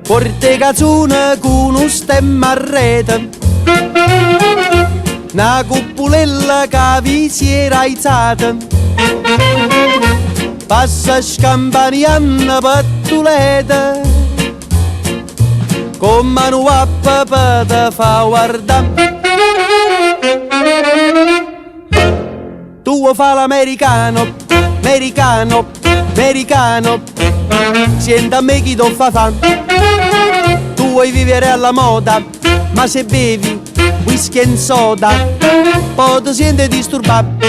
Porte cazzone con un stemma a rete, una cupulella che vi si era aizzata, passa scampanianna pattuleta, con mano a papà te fa guardare. Tu fa l'americano, americano, americano, senta a me chi ti fa fan. Tu vuoi vivere alla moda, ma se bevi whisky e soda, poi ti senti disturbato.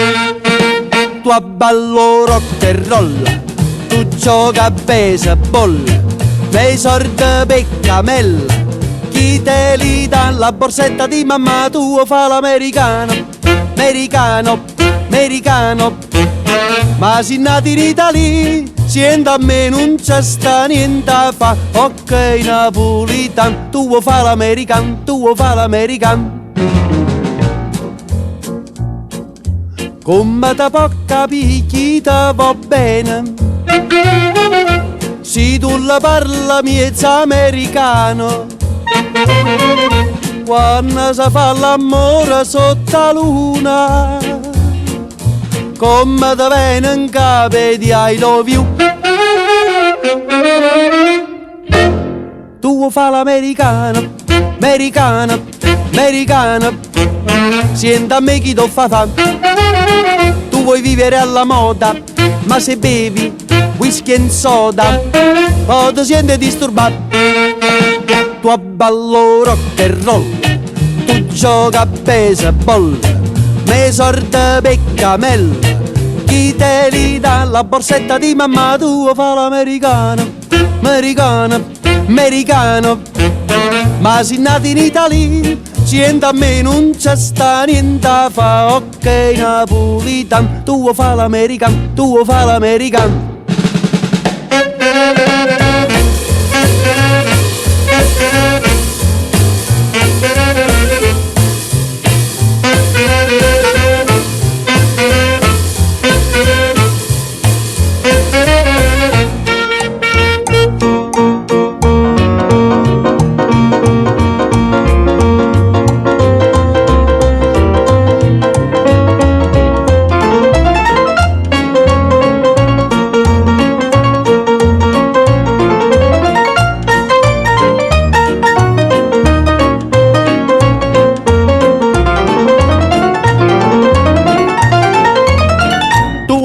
Tu abballo rock e roll, tu gioca a baseball, nei sordi peccamella, chi te li dà la borsetta di mamma. Tu fa l'americano, americano, americano, ma si nati in Italia, sienta a me non c'è sta niente a fa. Ok napolitan, tu fa l'americano, tu fa l'americano. Come te può capire chi te va bene, se tu la parla miezza americano, quando si fa l'amore sotto la luna, come te viene in capo di I love you. Tu fa l'americano, americano, americano, senta a me chi ti fa fan. Tu vuoi vivere alla moda, ma se bevi whisky e soda, poi ti senti disturbato. Tu abballo rock e roll, tu gioca a baseball, me sorda peccamella, chi te li dà la borsetta di mamma. Tu fa l'americano, americano, americano, ma si nati in Italia, sienta a me non c'è sta niente a fa. Ok napolitan, tu fa l'americano, tu fa l'americano.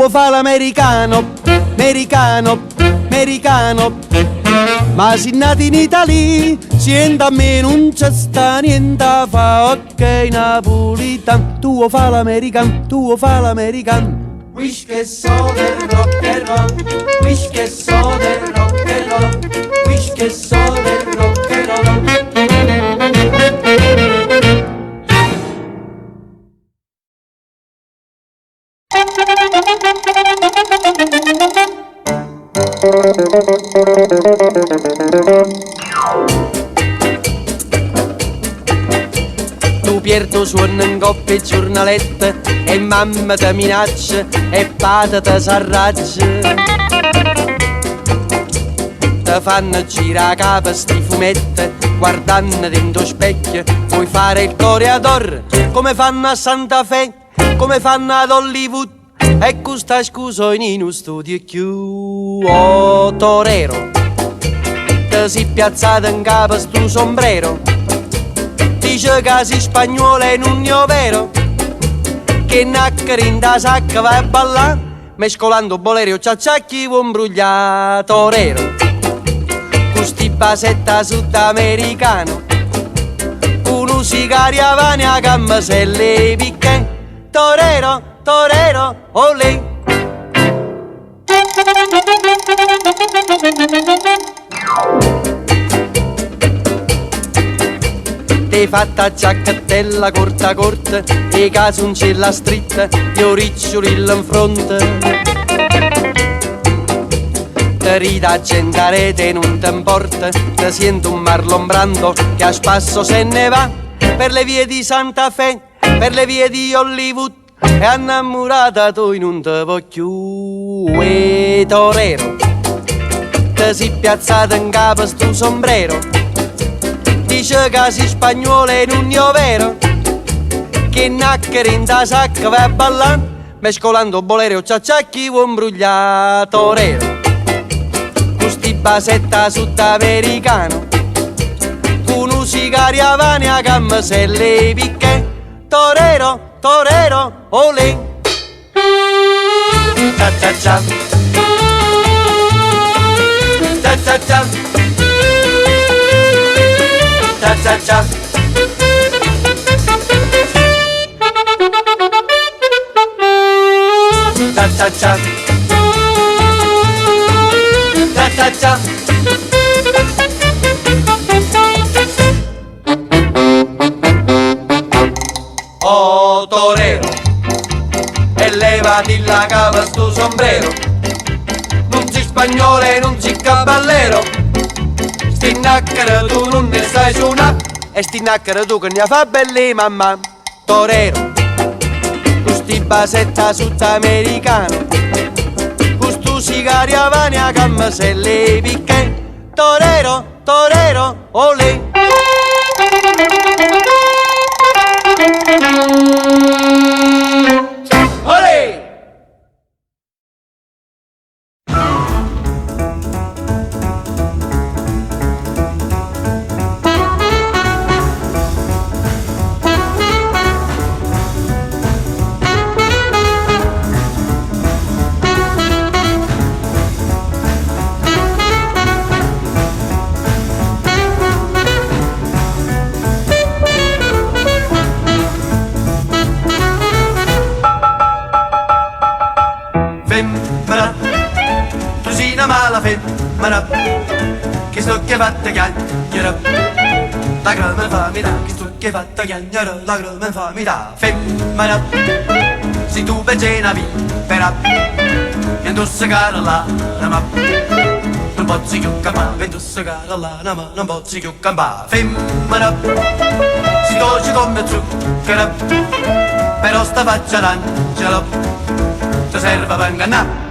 Fa l'americano, americano, americano, ma si nati in Italia, sienta a me non c'è sta niente a fa. Ok napolitan, tu fa l'americano, tu fa l'americano. Wish che so del rock and roll, wish che so del rock and roll, wish che so del rock and roll. Tu Pierto suona in coppia e giornalette, e mamma ti minaccia e padre ti s'arraggia. Ti fanno girare capo sti fumetti, guardando dentro specchio, puoi fare il coreador come fanno a Santa Fe, come fanno ad Hollywood. E questa scusa in uno studio più. Oh torero, ti si piazzato in capo stu sombrero, dice che si spagnolo e non è vero, che naccari in da sacca vai a ballare, mescolando bolero ciacciacchi un brugliato. Torero, custi basetta sudamericano, uno sigari avani a gamma se le picche. Torero, torero, olè. Ti fatta giacchettella corta corta, e casoncella stritta, gli oriccioli in fronte. Ti rida a gente rete non ti importa, ti sento un Marlon Brando che a spasso se ne va per le vie di Santa Fe, per le vie di Hollywood, e innamorata tu non te voglio più. E torero, ti te si piazzata in capo stu sombrero, dice che si spagnolo e non io vero, che nacchere in ta sacca va a ballare, mescolando bolero ciacciacchi un brugliato rero. Custi basetta sudamericano, con un sigario avani a gamma se le picche, torero, torero, olè. Cia cia cia, cia cia cia, cia cia cia. Cia cia cia, cia cia cia. Oh torero, e levati la cava sto sombrero, non si spagnolo e non si cavallero, sti nacchere tu non ne sai suonare, e sti nacchere tu che ne fa belli mamma. Torero, sti basetta sudamericano, questo sigario avani a gamma se le picche, torero, torero, olè. Olè! Femmina, cosina mala femmina, che sto che fatta chiagnere, la grama fa mi dà, che sto che fatta chiagnere, la grama fa mi dà. Femmina, se tu vedi una vipera, e indossa cara la nama, non posso più campare, indossa cara la nama, non posso più campare. Femmina, si dolce come zucchero, però sta faccia l'angelo ti serve per ingannare.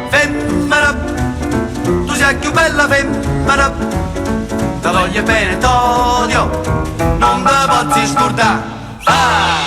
Femmina, tu sei più bella femmina, ti voglio bene t'odio, non te posso scordare. Ah!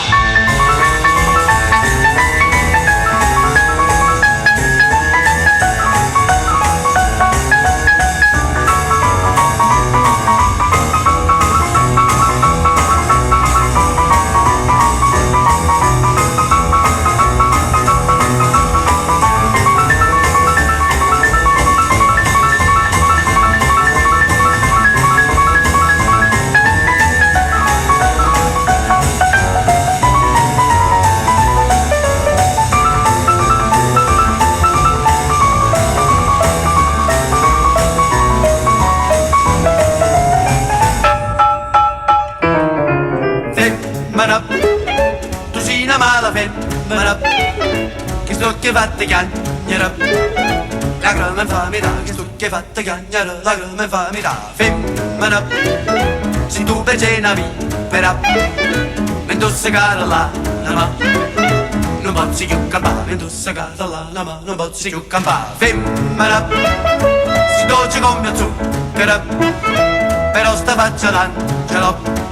Tu sei una mala femmina, che sto che fatta chiagnere, la grama fa mi dà, che sto che fatta chiagnere, la grama fa mi dà. Femmina, se tu vedi una vipera, mi indossa cara la nama, non posso più campare, mi indossa cara la nama, non posso più campare. Femmina, si dolce come zucchero, però sta faccia l'angelo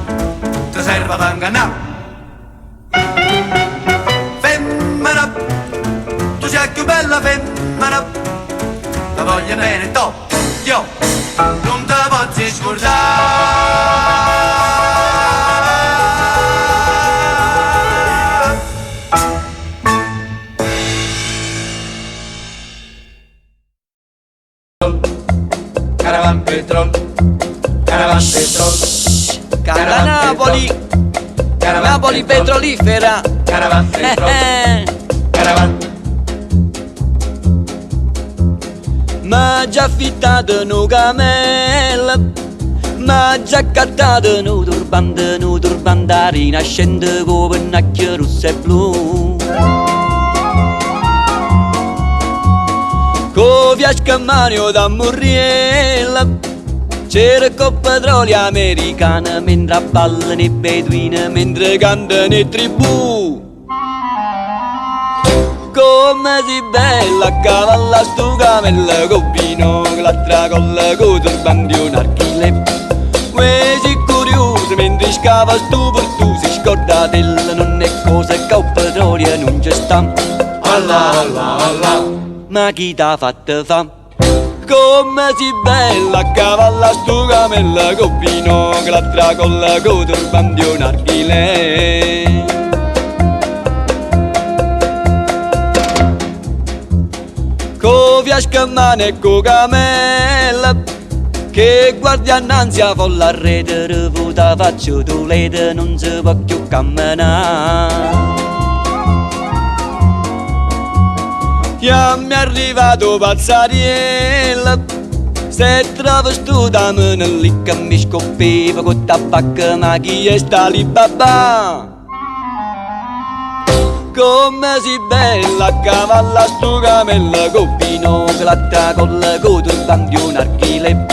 ti serve per ingannare. Femmina, tu sei più bella femmina, la voglio bene io non te posso scordare. Caravan petrol, caravan petrol, Da Napoli, Napoli petrolifera. Caravan petrol, caravan. Ma già affittato un camel, ma già cattato un turbante rinascente con pennacchio rosso e blu. Con fiasca in mano da Murriella, c'era con petrolio americana, mentre ballano i beduini, mentre cantano i tribù. Con come si bella a cavalla sto cammello con vino, che l'altra colla con turbante un archile. Uè si curioso mentre scava sto per tu, si scorda della non è cosa che il petrolio non ci sta. Allah Allah Allah, ma chi t'ha fatto fa? Come si bella a cavalla sto cammello con vino, che l'altra colla con turbante un archile. Co fiasca mano e co camella, che guardia annanzi a folla rete, revuta faccio tu lede, non si può più camminare. Io mi è arrivato pazzariella, se travestuta me ne lì che mi scoppiva con tabacco, ma chi è sta lì babà? Come si bella a cavalla sto cammello con vino, che l'altra colla con turbante un archile.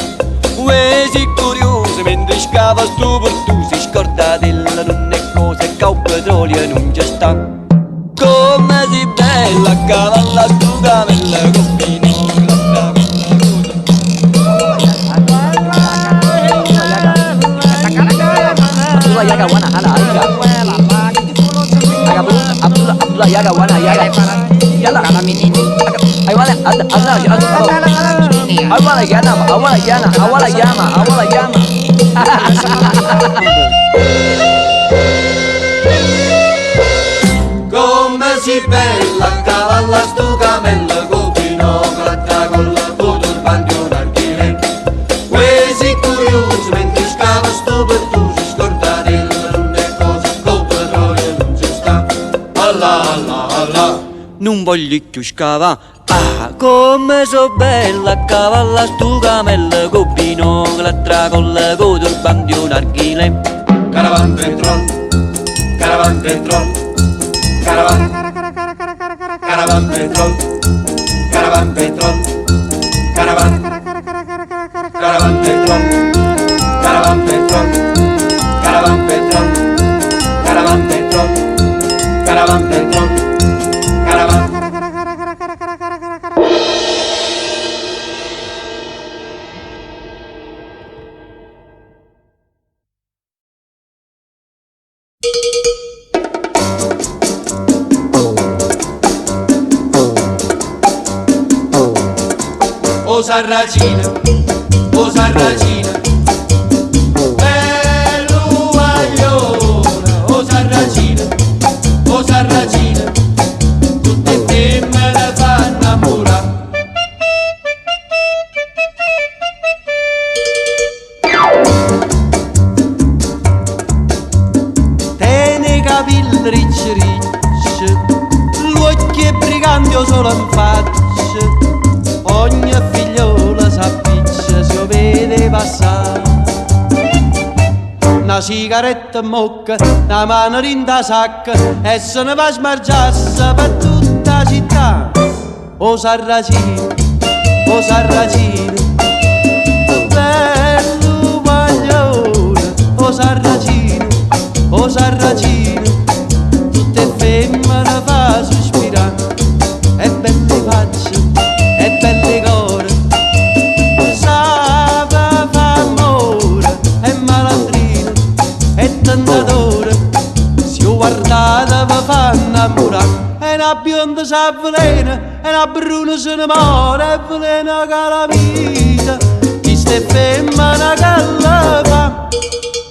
Uè si curioso mentre scava sto per tu, si scorda della non è cosa che il petrolio non ci sta. Come si bella a cavalla sto cammello con vino, che l'altra colla con Abdullah yaga wana yaga yalla awala yama Come si bella a cavalla sto cammello con vino, che l'altra colla con turbante un archile. Uè si curioso mentre scava sto per tu, si scorda della non è cosa col petrolio non ci sta. Allah Allah Allah, non voglio più scava. Ah, come so bella a cavalla sto cammello con vino, che l'altra colla con turbante un archile. Caravan petrol, caravan petrol, caravan, caravan petrol, caravan petrol, caravan, caravan petrol, caravan petrol, caravan petrol, caravan petrol, caravan petrol, caravan. O sarracina, bello guagliona, o sarracina, tutte femmine fanno innamorare. Tiene i capelli ricci ricci, l'occhio è brigante o solo in faccia. Ogni figliola s'appiccia, si lo vede passare. Una sigaretta in bocca, una mano in da sacca, e se ne va a smargiarsi per tutta la città. O sarracino, bello guaglione, o sarracino, tutte femmine fa sospirare, e belle facce, e belle core, sa fa amore, e malandrino, e tentatore, si guardata mi fa innamorare. E una bionda s'avvelena, e una bruna se ne muore, e velena che la vita, chi ste femmina che la fa.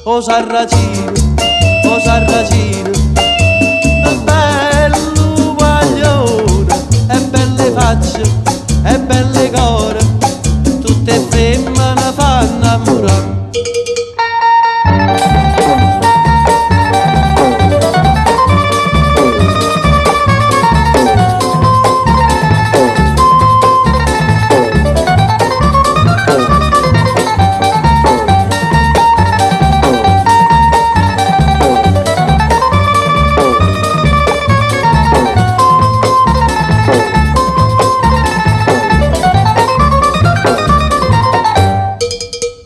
O sarracino, bello guaglione, e belle facce, e belle core, tutte femmine fanno innamorare.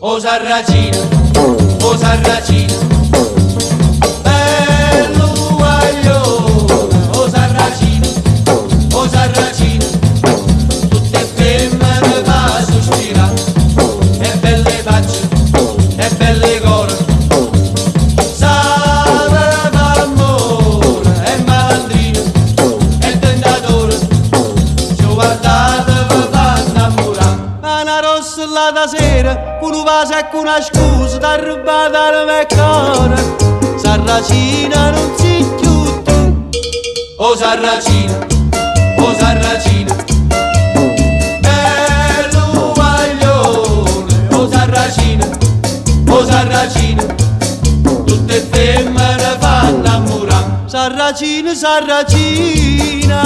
O sarracino, bello guaglione, o sarracino, sera, con un vaso e con una scusa, t'ha rubato la mia cuore. Sarracina non si chiude. Oh Sarracina, oh Sarracina, bello guaglione. Oh Sarracina, oh Sarracina, tutte femmine fanno innamorare. Sarracina, Sarracina.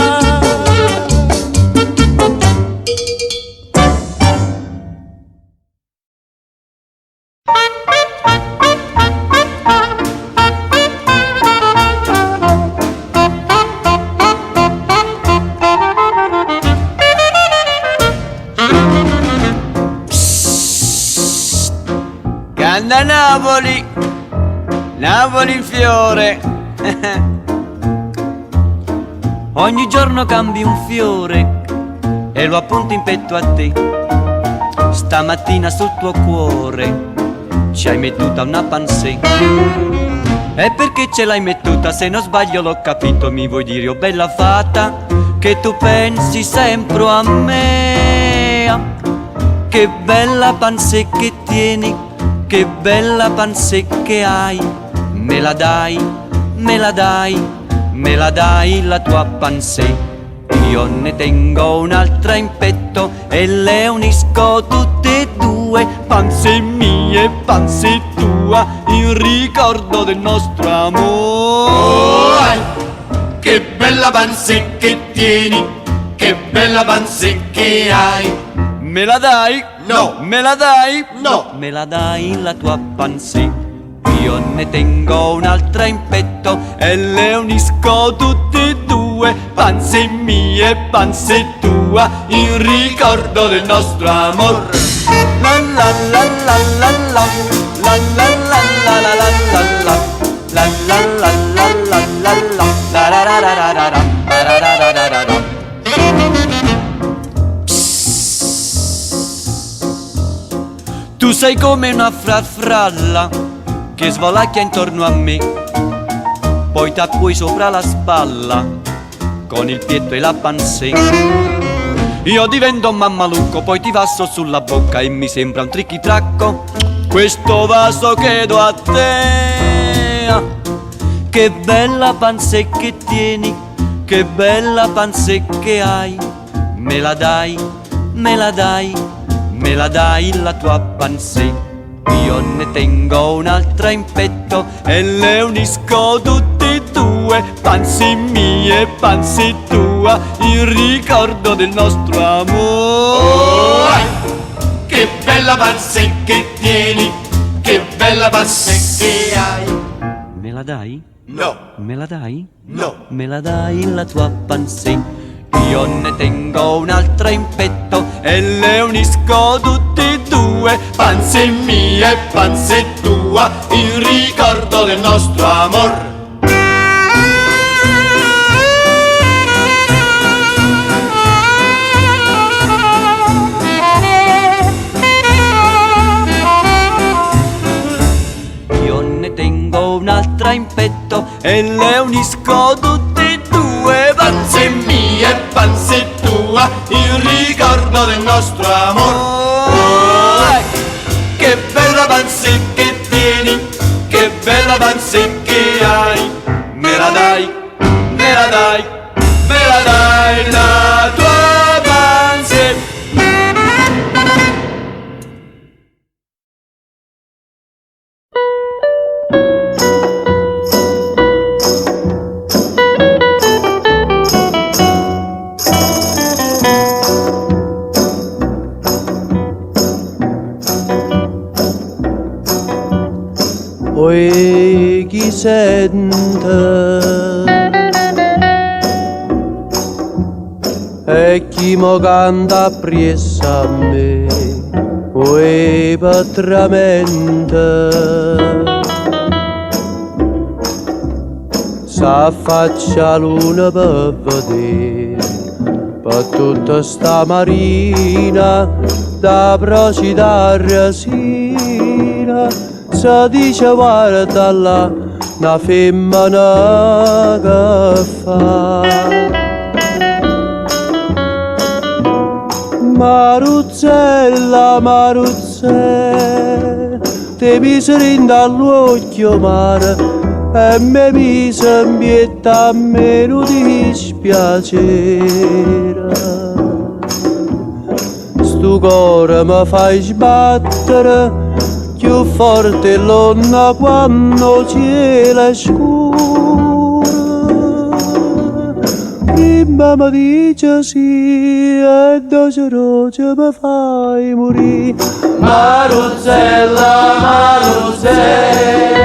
Canta Napoli, Napoli in fiore. Ogni giorno cambi un fiore e lo appunti in petto a te. Stamattina sul tuo cuore ci hai mettuta una pansè. E perché ce l'hai mettuta? Se non sbaglio l'ho capito, mi vuoi dire, oh bella fata, che tu pensi sempre a me. Che bella pansè che tieni, che bella pansè che hai. Me la dai, me la dai, me la dai la tua pansè. Io ne tengo un'altra in petto e le unisco tutte e due. Pansè mia e pansè tua, in ricordo del nostro amore. Che bella pansè che tieni, che bella pansè che hai. Me la dai? No. Me la dai? No. Me la dai la tua pansè. Io ne tengo un'altra in petto e le unisco tutte e due. Pansè mia e pansè tua, in ricordo del nostro amor. La la la la la la, la la la la la la la, la la la la la la la, la ra ra ra ra ra ra, ra ra ra ra ra ra. Tu sei come una farfalla che svolacchia intorno a me, poi t'appui sopra la spalla con il pietto e la pansè. Io divento un mammalucco, poi ti vasso sulla bocca e mi sembra un trichitracco questo vaso che do a te. Che bella pansè che tieni, che bella pansè che hai. Me la dai, me la dai, me la dai la tua pansè. Io ne tengo un'altra in petto e le unisco tutte e due. Pansè mia e pansè tua, in ricordo del nostro amore. Che bella pansè che tieni, che bella pansè che hai. Me la dai? No. Me la dai? No. Me la dai la tua pansè. Io ne tengo un'altra in petto e le unisco tutte e due. Pansè mia e pansè tua, in ricordo del nostro amor. Io ne tengo un'altra in petto e le unisco tutte e due. Pansè mia e pansè tua, in ricordo del nostro amor. Che bella pansè che tieni, che bella pansè che hai. Me la dai, me la dai, me la dai la tua pansè. Poi chi sente e chi mo canta appresso a me, poi patramente s'affaccia luna per vedere per tutta sta marina da procida resina. Si dice guarda là una femmina che fa Maruzzella, Maruzzella, Maruzze, te miseri dall'occhio mare e me mi sembietta a me non dispiacere. Stu cuore mi fai sbattere più forte l'onna quando cielo è scuro. Prima mi dice sì e doce mi fai morire. Maruzzella, Maruzzella.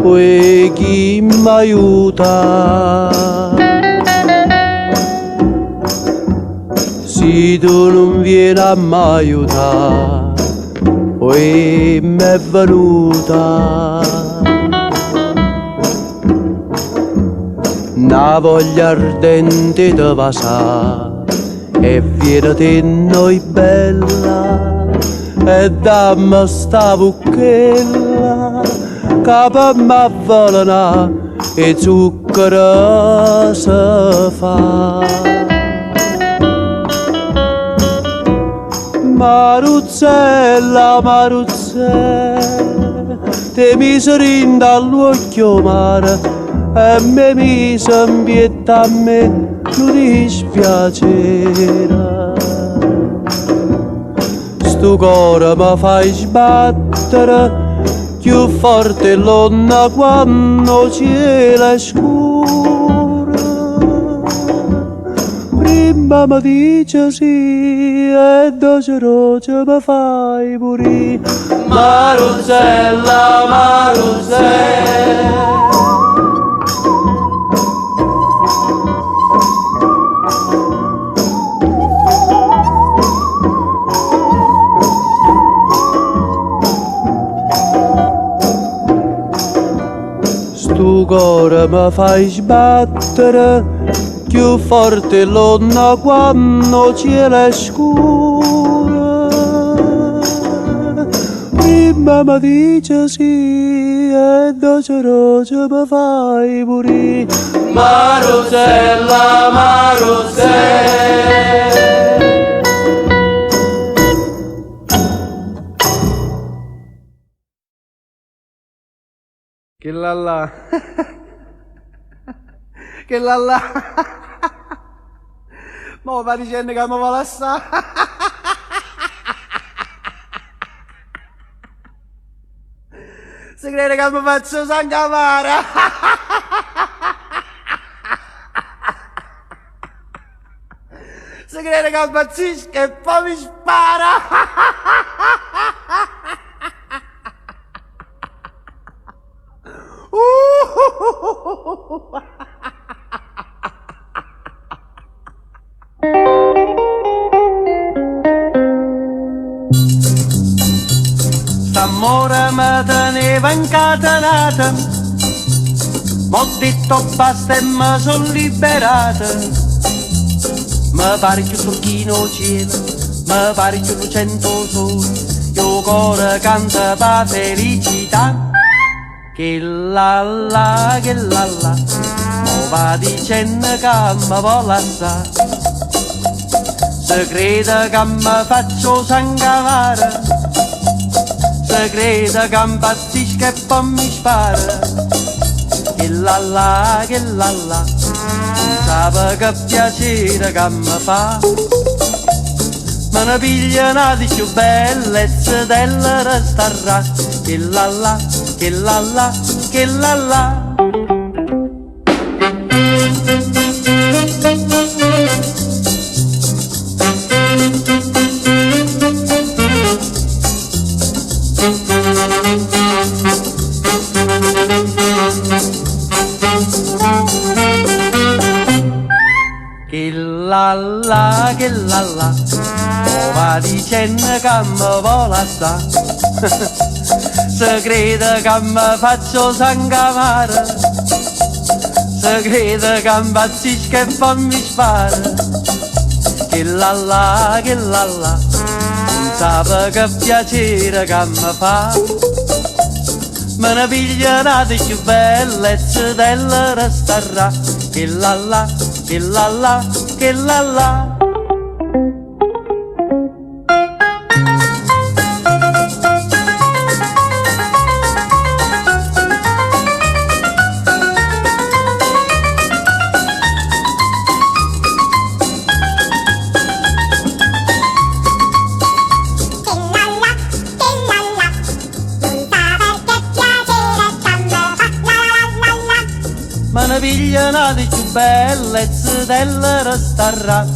Poi chi mi aiuta? Se tu non vieni a mi aiutare, poi mi è venuta una voglia ardente di vasare e viene di noi bella e dammi sta bucchella che mi avvelena e zucchero si fa. Maruzzella, Maruzzella, te mi serinda all'occhio mare e me mi sembietta a me non dispiacere. Stu cuore mi fai sbattere più forte l'onna quando cielo è scuro. Prima mi dice sì e doce mi fai morire. Maruzzella, Maruzzella. Tu cuore mi fai sbattere più forte l'onna quando cielo è scuro. Prima mi dice sì e doce mi fai morire. Maruzzella, Maruzzella. Che là che là mo va dicendo che mi vuole assare. Si crede che mi faccio sangamare. Si crede che impazzisco e poi mi spara. S'amore mi teneva incatenata, m'ho detto basta e mi son liberata. Mi pare più turchino cielo, mi pare più lucento sole, io cuore canta pa felicità. Che la la, mo va dicendo che mi vuole assare. Se crede che mi faccio sangamare, se crede che impazzisco e poi mi spara. Che la la, non sa che piacere che mi fa. Me ne piglia una di più bellezza della restarà. Che la la, che la la, che la la. Che la la, mo va dicendo che mi vuole assare. Se crede che mi faccio sangamare, se crede che impazzisco e poi mi spara. Che la la, non Sape che piacere che mi fa, me ne piglia una di più belle e della resterà. Che la la, che la la, che la la. Me ne piglia una di più belle e della resterà.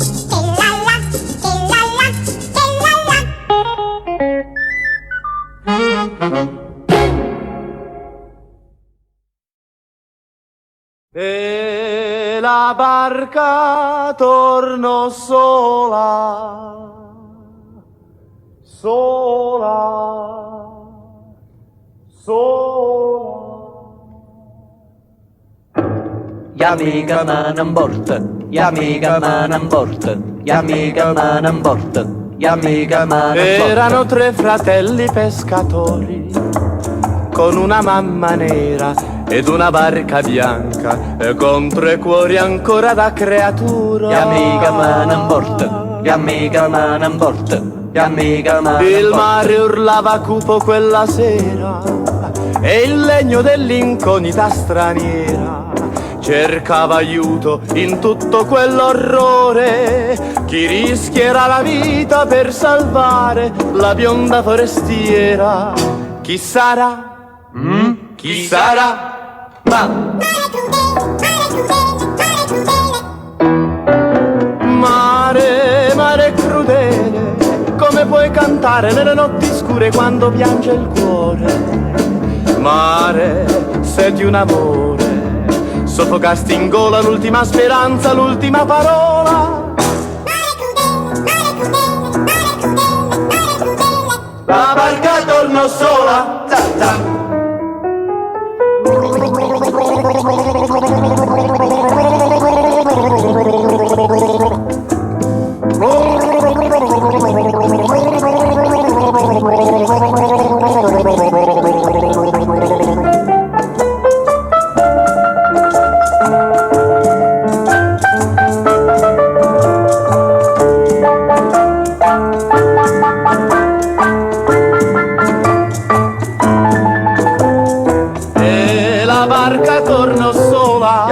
E la barca tornò sola, sola, sola. Amica me ne porta, amica me ne porta, amica me ne porta, amica me ne porta. Erano tre fratelli pescatori con una mamma nera ed una barca bianca e con tre cuori ancora da creatura. Amica me ne porta, amica me ne porta, amica me ne porta. Il mare urlava cupo quella sera e il legno dell'incognita straniera cercava aiuto in tutto quell'orrore. Chi rischierà la vita per salvare la bionda forestiera? Chi sarà? Chi sarà? Mare, mare crudele, come puoi cantare nelle notti scure quando piange il cuore? Mare, se di un amore soffocasti in gola l'ultima speranza, l'ultima parola. La barca tornò sola, za za.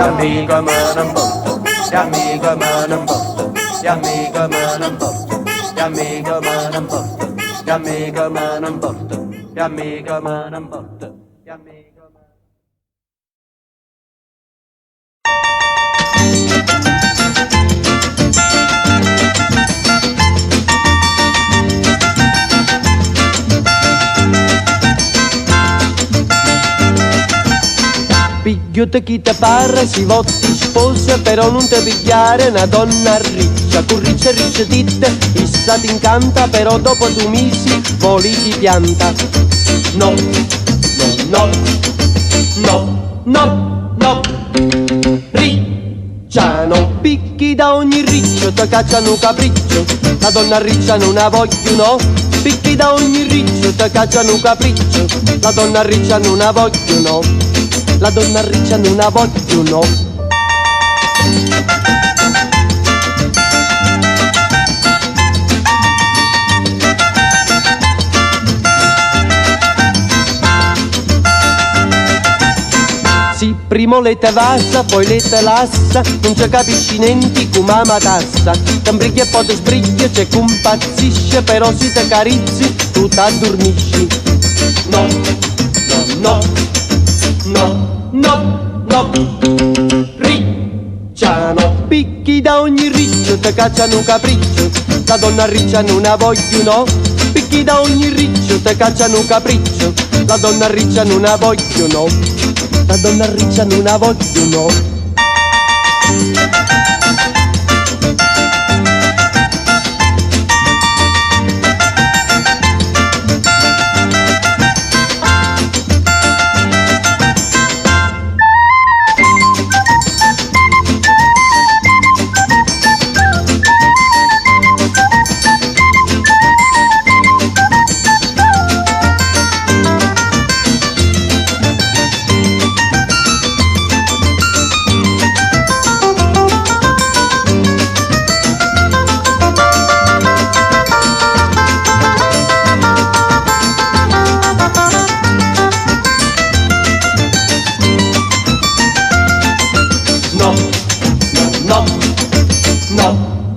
Amica me ne porta, amica me ne porta, amica me ne porta, amica me ne porta, amica me ne porta, amica me ne porta, amica me. Pigliate chi te pare, si voti sposa, però non te pigliare una donna riccia, con riccia ditte, issa ti incanta, però dopo 2 mesi voli ti pianta. No, no, no, no, no, no, ricciano, picchi da ogni riccio, te cacciano un capriccio, la donna riccia non la voglio, no, picchi da ogni riccio, te cacciano un capriccio, la donna riccia non la voglio, no. La donna riccia non la voglio, no. Sì, primo le te vassa, poi le te lassa, non ci capisci niente come ama tassa. T'ambriglia e poi te sbriglia, c'è compazzisce, però si te carizzi, tu t'addormisci. No, no, no. No, no, ricciano, picchi da ogni riccio, te cacciano un capriccio, la donna riccia non la voglio, no, picchi da ogni riccio, te cacciano un capriccio, la donna riccia non la voglio, no, la donna riccia non la voglio, no.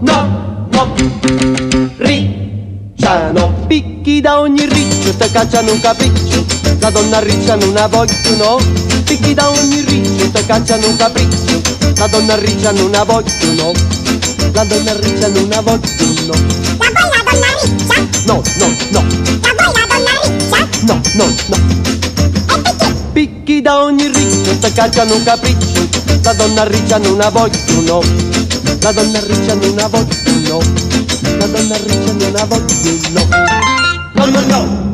no, no. Ricciano, picchi da ogni riccio, te cacciano un capriccio. La donna riccia non la voglio, no. Picchi da ogni riccio, te cacciano un capriccio. La donna riccia non la voglio, no. La donna riccia non la voglio, no. La vuoi la donna riccia? No, no, no. La vuoi la donna riccia? No, no, no. E perché? Picchi da ogni riccio, te cacciano un capriccio. La donna riccia non la voglio, no. La donna riccia non la voglio, no. La donna riccia non la voglio, no. No, no, no.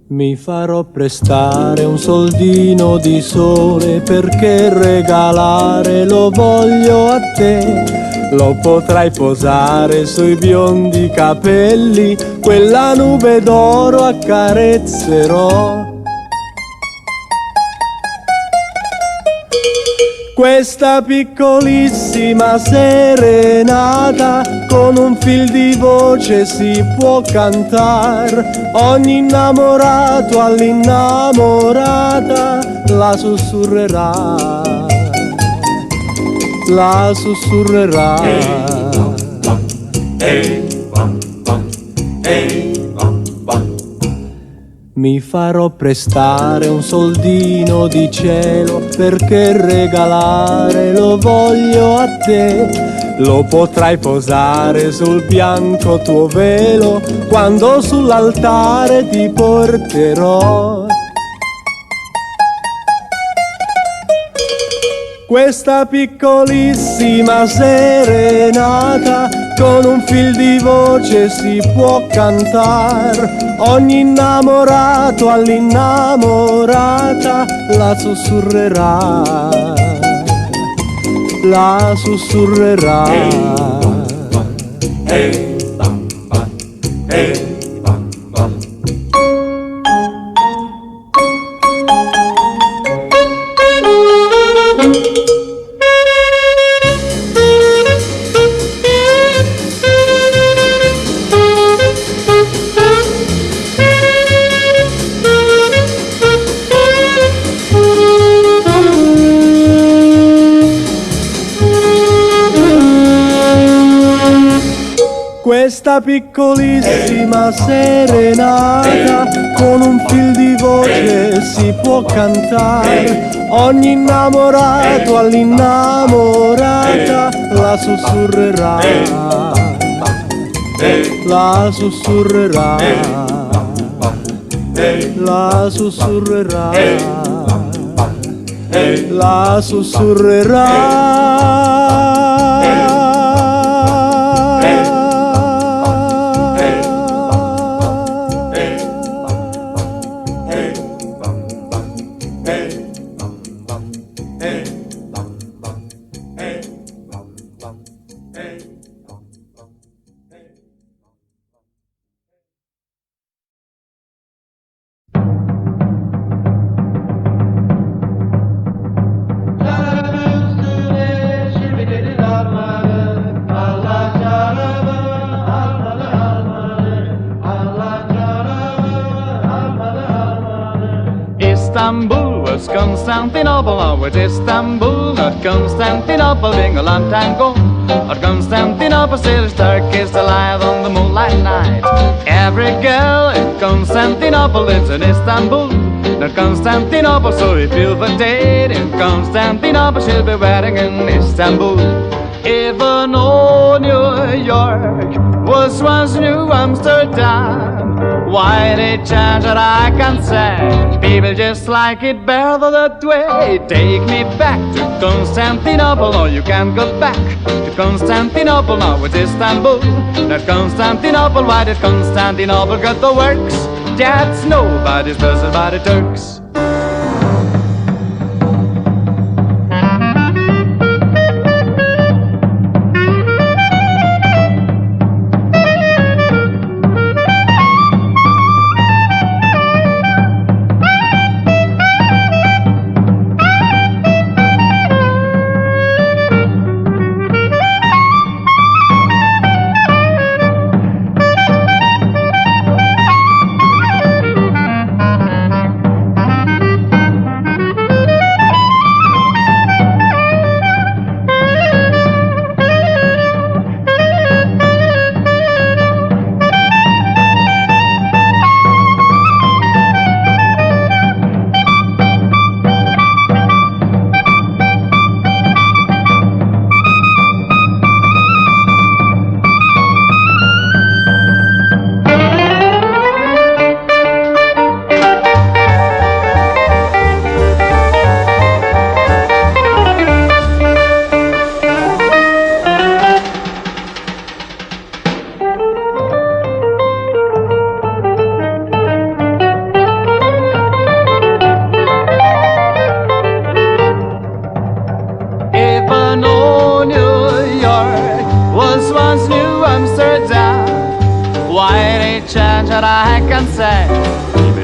Mi farò prestare un soldino di sole perché regalare lo voglio a te. Lo potrai posare sui biondi capelli, quella nube d'oro accarezzerò. Questa piccolissima serenata con un fil di voce si può cantar. Ogni innamorato all'innamorata la sussurrerà, la sussurrerà. Mi farò prestare un soldino di cielo perché regalare lo voglio a te. lo potrai posare sul bianco tuo velo quando sull'altare ti porterò. Questa piccolissima serenata con un fil di voce si può cantar. Ogni innamorato all'innamorata la sussurrerà, la sussurrerà. Hey, bam, bam, hey, bam, bam. Questa piccolissima serenata con un fil di voce si può cantare. Ogni innamorato all'innamorata la sussurrerà, la sussurrerà, la sussurrerà, la sussurrerà. Istanbul was Constantinople, now it's Istanbul, not Constantinople, being a long time ago. But Constantinople still is Turkish, alive on the moonlight night. Every girl in Constantinople lives in Istanbul, not Constantinople, so if you've a date in Constantinople, she'll be wedding in Istanbul. Even though New York was once New Amsterdam, why they change it I can't say. People just like it better that way. Take me back to Constantinople. No, you can't go back to Constantinople. Now it's Istanbul, not Constantinople. Why did Constantinople get the works? That's nobody's business but the Turks.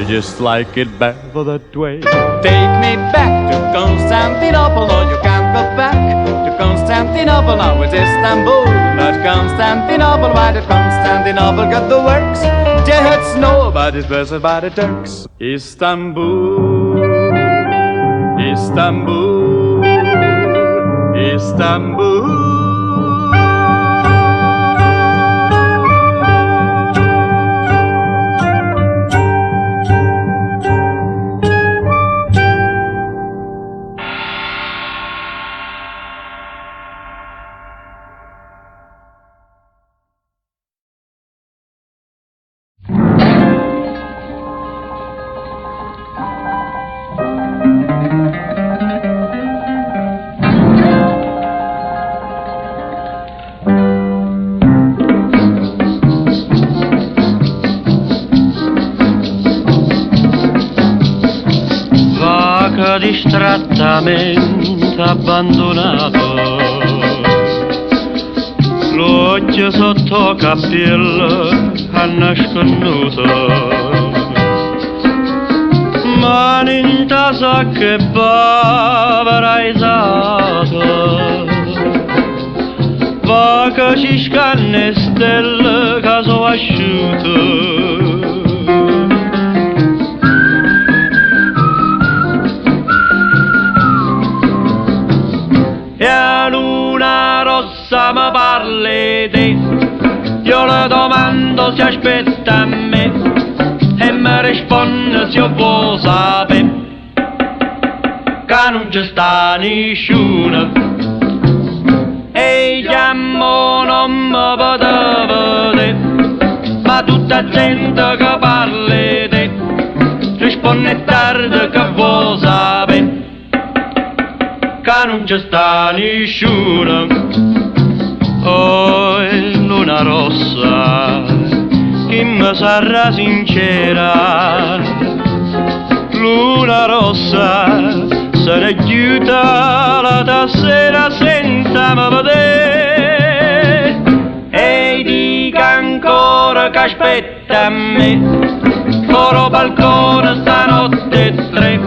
Just like it better that way. Take me back to Constantinople. No, you can't go back to Constantinople. Now it's Istanbul, not Constantinople. Why did Constantinople get the works? That's nobody's business but the Turks. Istanbul, Istanbul, Istanbul. cuore distrattamente abbandonato, l'occhio sotto cappello ha nasconuto, ma in tasa che povera esato, va che ci scanne stelle caso asciutto. E a luna rossa mi parli te, io le domando se aspetta a me e mi risponde se io vuoi sapere che non ci sta nessuno. E chiamo non mi poteva vedere, ma tutta gente che parli te risponde tardi che vuoi sapere che non ci sta nessuno. Oh, luna rossa, chi mi sarà sincera, luna rossa, se ne chiuda la tassera senza me vedere, e dica ancora che aspetta a me, foro balcone stanotte tre,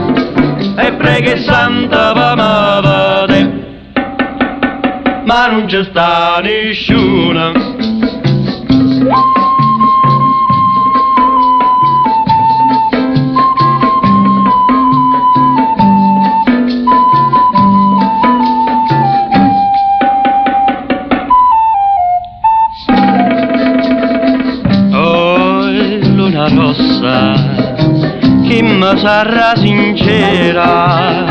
e preghi santa per me vedere, ma non ci sta nessuno. Rossa, chi mi sarà sincera,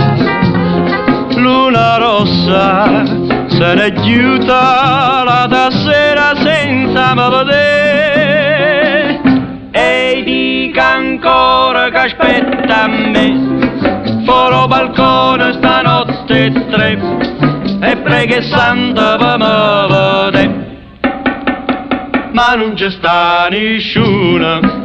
luna rossa, se ne chiuda la tassera senza me vedere, e dica ancora che aspetta a me, foro balcone stanotte tre, e preghi santa per me vedere, ma non ci sta nessuno.